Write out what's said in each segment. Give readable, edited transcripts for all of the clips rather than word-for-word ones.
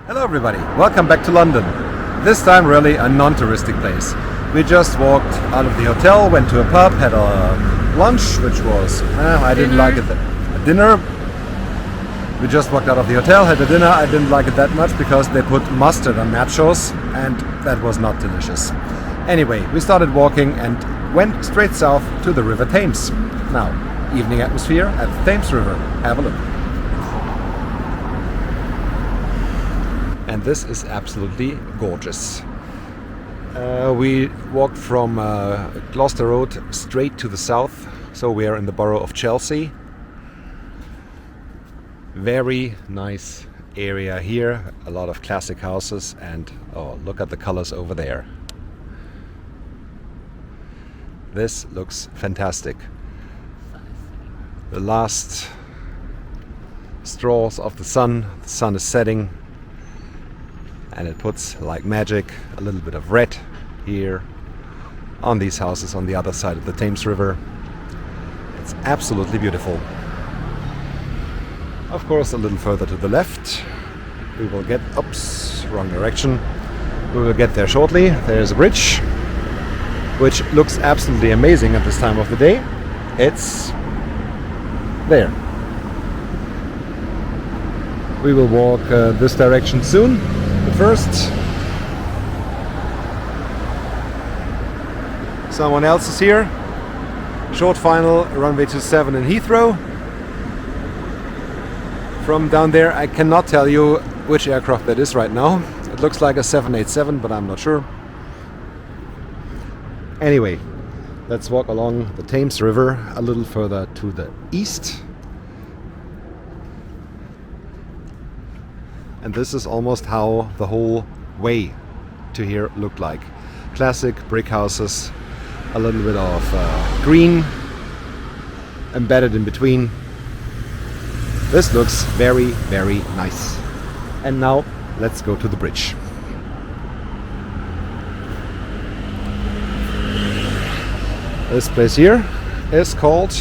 Hello everybody, welcome back to London. This time really a non-touristic place. We just walked out of the hotel, went to a pub, had a lunch, which was, I didn't like it. A dinner. We just walked out of the hotel, had a dinner. I didn't like it that much because they put mustard on nachos and that was not delicious. Anyway, we started walking and went straight south to the River Thames. Now, evening atmosphere at the Thames River. Have a look. And this is absolutely gorgeous. We walked from Gloucester Road straight to the south, so we are in the borough of Chelsea. Very nice area here, a lot of classic houses, and oh, look at the colors over there. This looks fantastic. The last straws of the sun is setting. And it puts, like magic, a little bit of red here on these houses on the other side of the Thames River. It's absolutely beautiful. Of course, a little further to the left, we will get, oops, wrong direction. We will get there shortly. There's a bridge, which looks absolutely amazing at this time of the day. It's there. We will walk this direction soon. But first, someone else is here. Short final, runway 27 in Heathrow. From down there, I cannot tell you which aircraft that is right now. It looks like a 787, but I'm not sure. Anyway, let's walk along the Thames River a little further to the east. And this is almost how the whole way to here looked like. Classic brick houses, a little bit of green embedded in between. This looks very, very nice. And now let's go to the bridge. This place here is called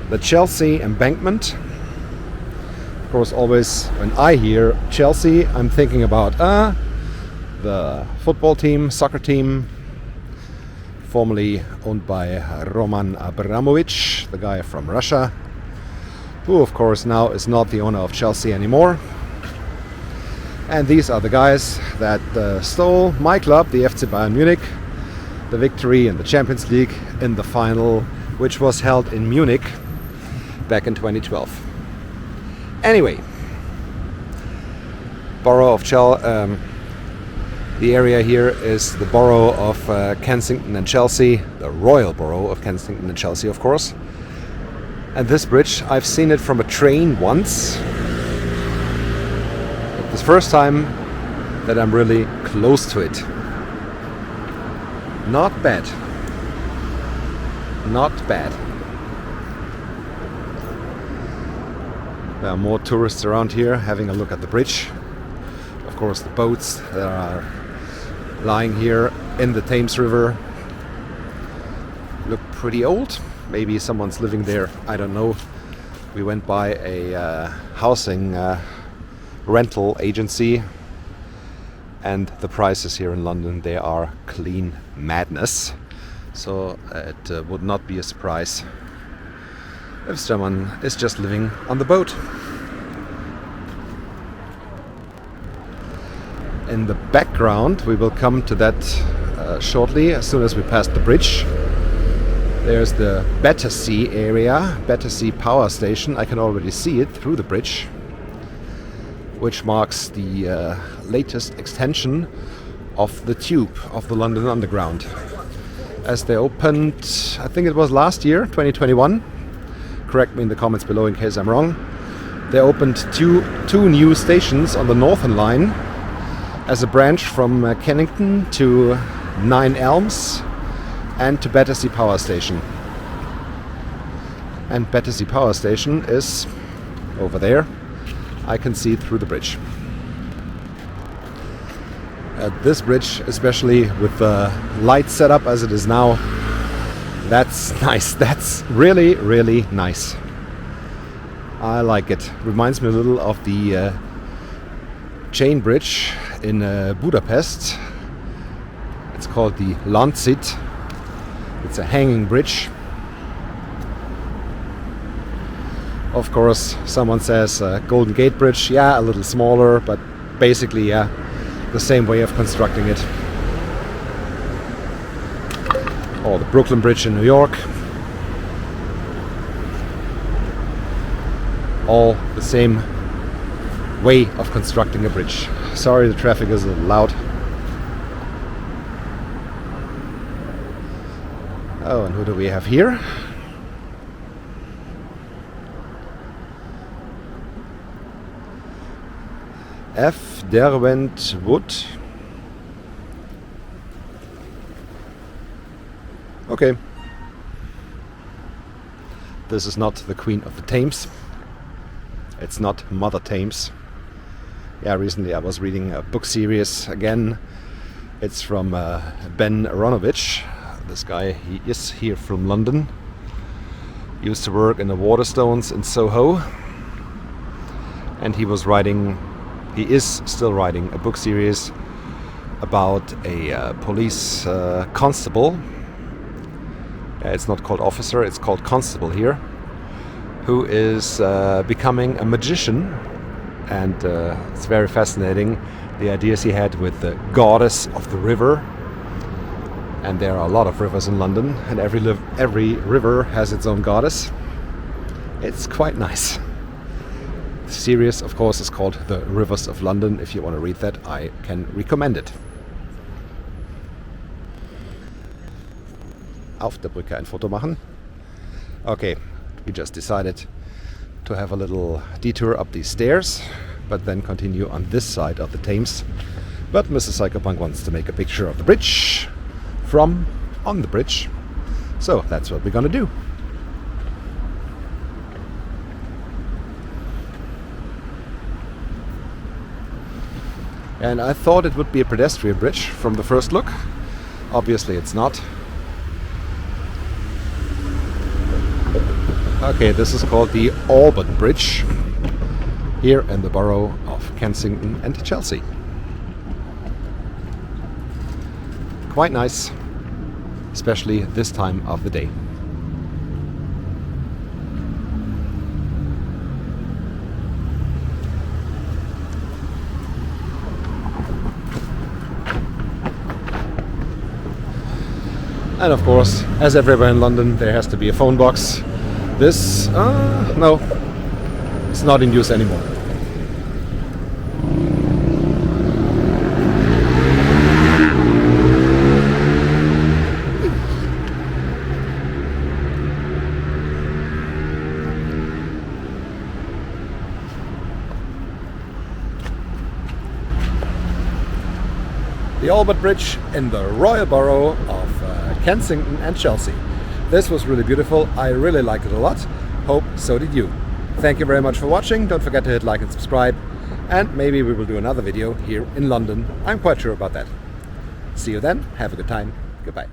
the Chelsea Embankment. Of course, always when I hear Chelsea, I'm thinking about the football team, soccer team, formerly owned by Roman Abramovich, the guy from Russia, who of course now is not the owner of Chelsea anymore. And these are the guys that stole my club, the FC Bayern Munich, the victory in the Champions League in the final, which was held in Munich back in 2012. Anyway, borough of the area here is the borough of Kensington and Chelsea, the royal borough of Kensington and Chelsea, of course. And this bridge, I've seen it from a train once. It's the first time that I'm really close to it. Not bad. Not bad. There are more tourists around here having a look at the bridge. Of course, the boats that are lying here in the Thames River look pretty old. Maybe someone's living there, I don't know. We went by a housing rental agency, and the prices here in London, they are clean madness. So it would not be a surprise if someone is just living on the boat. In the background, we will come to that shortly, as soon as we pass the bridge. There's the Bettersea area, Bettersea power station. I can already see it through the bridge, which marks the latest extension of the tube of the London Underground. As they opened, I think it was last year, 2021. Correct me in the comments below in case I'm wrong. They opened two new stations on the Northern Line as a branch from Kennington to Nine Elms and to Bettersea Power Station. And Bettersea Power Station is over there. I can see it through the bridge. This bridge, especially with the light setup as it is now, that's nice. That's really, really nice. I like it. Reminds me a little of the chain bridge in Budapest. It's called the Lánchíd. It's a hanging bridge. Of course, someone says Golden Gate Bridge, yeah, a little smaller, but basically, yeah, the same way of constructing it. Or the Brooklyn Bridge in New York. All the same way of constructing a bridge. Sorry, the traffic is a little loud. Oh, and who do we have here? F. Derwent Wood. Okay. This is not the Queen of the Thames. It's not Mother Thames. Yeah, recently I was reading a book series again. It's from Ben Aronovich. This guy, he is here from London. He used to work in the Waterstones in Soho. And he is still writing a book series about a police constable. It's not called officer, it's called constable here, who is becoming a magician. And it's very fascinating, the ideas he had with the goddess of the river. And there are a lot of rivers in London, and every river has its own goddess. It's quite nice. The series, of course, is called The Rivers of London. If you want to read that, I can recommend it. Auf der Brücke ein Foto machen. Okay, we just decided to have a little detour up these stairs, but then continue on this side of the Thames. But Mrs. Cycopunk wants to make a picture of the bridge from on the bridge. So that's what we're gonna do. And I thought it would be a pedestrian bridge from the first look. Obviously it's not. Okay, this is called the Albert Bridge here in the borough of Kensington and Chelsea. Quite nice, especially this time of the day. And of course, as everywhere in London, there has to be a phone box. This, no, it's not in use anymore. The Albert Bridge in the Royal Borough of Kensington and Chelsea. This was really beautiful. I really liked it a lot. Hope so did you. Thank you very much for watching. Don't forget to hit like and subscribe. And maybe we will do another video here in London. I'm quite sure about that. See you then. Have a good time. Goodbye.